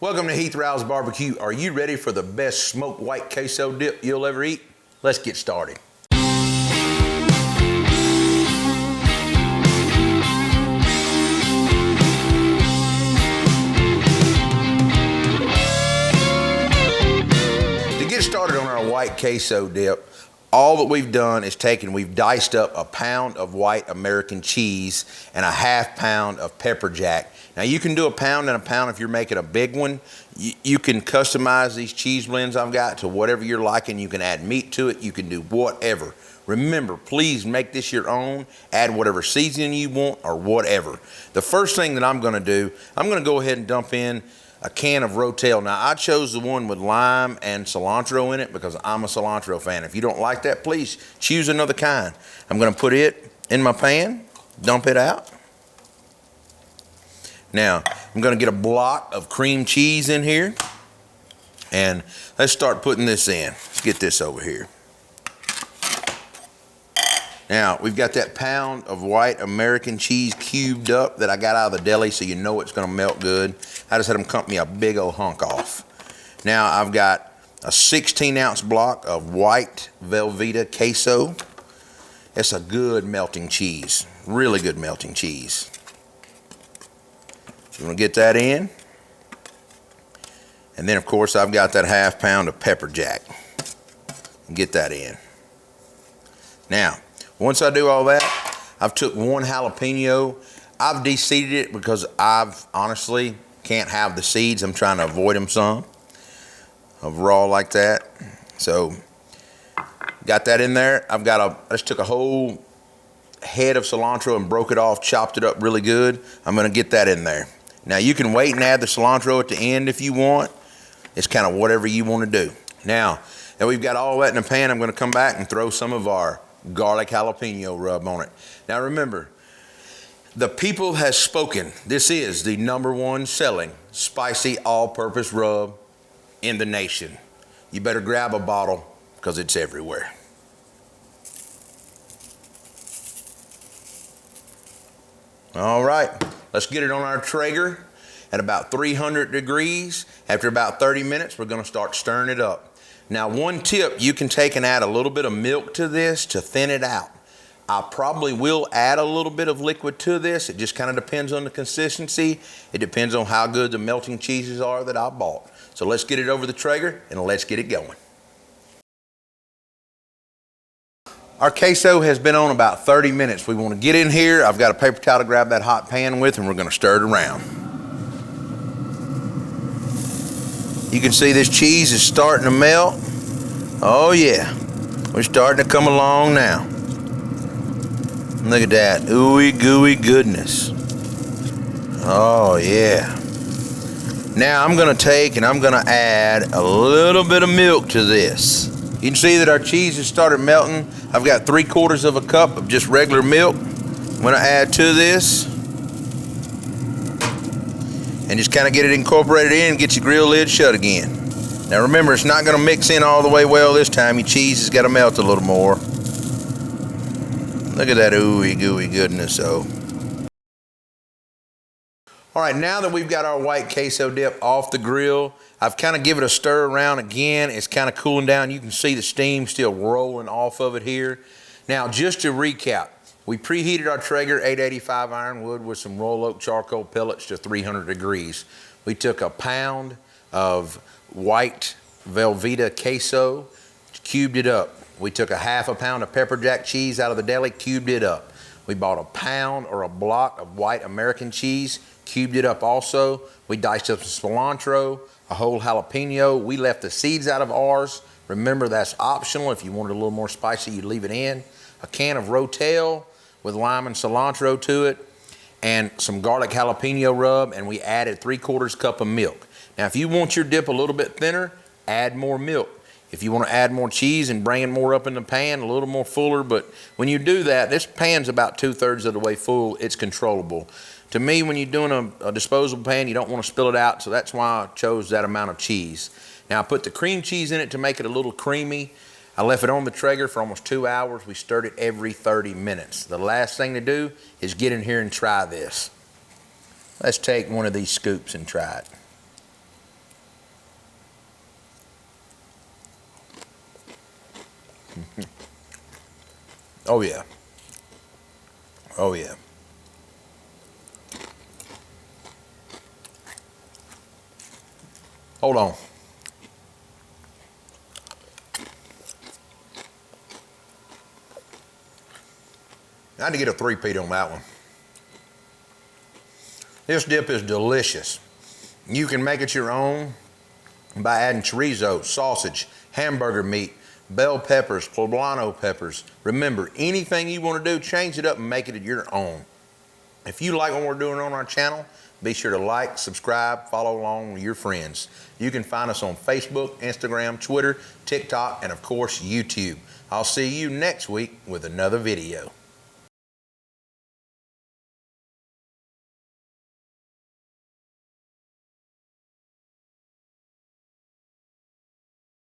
Welcome to Heath Riles BBQ. Are you ready for the best smoked white queso dip you'll ever eat? Let's get started. To get started on our white queso dip, all that we've done is we've diced up a pound of white American cheese and a half pound of pepperjack. Now you can do a pound and a pound if you're making a big one. You can customize these cheese blends I've got to whatever you're liking. You can add meat to it. You can do whatever. Remember, please make this your own. Add whatever seasoning you want or whatever. The first thing that I'm gonna do, I'm gonna go ahead and dump in a can of Rotel. Now I chose the one with lime and cilantro in it because I'm a cilantro fan. If you don't like that, please choose another kind. I'm gonna put it in my pan, dump it out. Now I'm gonna get a block of cream cheese in here and let's start putting this in. Let's get this over here. Now, we've got that pound of white American cheese cubed up that I got out of the deli so you know it's gonna melt good. I just had them cut me a big old hunk off. Now, I've got a 16-ounce block of white Velveeta queso. It's a good melting cheese, really good melting cheese. So I'm gonna get that in. And then, of course, I've got that half pound of pepperjack. Get that in. Now, once I do all that, I've took one jalapeno. I've deseeded it because I've honestly can't have the seeds. I'm trying to avoid them some of raw like that. So got that in there. I just took a whole head of cilantro and broke it off, chopped it up really good. I'm gonna get that in there. Now you can wait and add the cilantro at the end if you want. It's kind of whatever you want to do. Now that we've got all that in the pan, I'm gonna come back and throw some of our garlic jalapeno rub on it. Now remember, the people has spoken. This is the #1 selling spicy all-purpose rub in the nation. You better grab a bottle because it's everywhere. All right, let's get it on our Traeger at about 300 degrees. After about 30 minutes, we're gonna start stirring it up. Now, one tip, you can take and add a little bit of milk to this to thin it out. I probably will add a little bit of liquid to this. It just kind of depends on the consistency. It depends on how good the melting cheeses are that I bought. So let's get it over the Traeger and let's get it going. Our queso has been on about 30 minutes. We want to get in here. I've got a paper towel to grab that hot pan with and we're going to stir it around. You can see this cheese is starting to melt. Oh yeah, we're starting to come along now. Look at that, ooey gooey goodness. Oh yeah. Now I'm gonna take and I'm gonna add a little bit of milk to this. You can see that our cheese has started melting. I've got 3/4 of a cup of just regular milk. I'm gonna add to this. And just kind of get it incorporated in and get your grill lid shut again. Now remember, it's not gonna mix in all the way well this time. Your cheese has gotta melt a little more. Look at that ooey gooey goodness, oh. All right, now that we've got our white queso dip off the grill, I've kind of given it a stir around again. It's kind of cooling down. You can see the steam still rolling off of it here. Now, just to recap, we preheated our Traeger 885 Ironwood with some roll oak charcoal pellets to 300 degrees. We took a pound of white Velveeta queso, cubed it up. We took a half a pound of pepperjack cheese out of the deli, cubed it up. We bought a pound or a block of white American cheese, cubed it up also. We diced up some cilantro, a whole jalapeno. We left the seeds out of ours. Remember, that's optional. If you wanted a little more spicy, you'd leave it in. A can of Rotel with lime and cilantro to it, and some garlic jalapeno rub, and we added 3/4 cup of milk. Now, if you want your dip a little bit thinner, add more milk. If you want to add more cheese and bring it more up in the pan, a little more fuller, but when you do that, this pan's about 2/3 of the way full. It's controllable. To me, when you're doing a disposable pan, you don't want to spill it out, so that's why I chose that amount of cheese. Now, I put the cream cheese in it to make it a little creamy. I left it on the Traeger for almost 2 hours. We stirred it every 30 minutes. The last thing to do is get in here and try this. Let's take one of these scoops and try it. Oh yeah. Oh yeah. Hold on. I had to get a three-peat on that one. This dip is delicious. You can make it your own by adding chorizo, sausage, hamburger meat, bell peppers, poblano peppers. Remember, anything you want to do, change it up and make it your own. If you like what we're doing on our channel, be sure to like, subscribe, follow along with your friends. You can find us on Facebook, Instagram, Twitter, TikTok, and of course, YouTube. I'll see you next week with another video.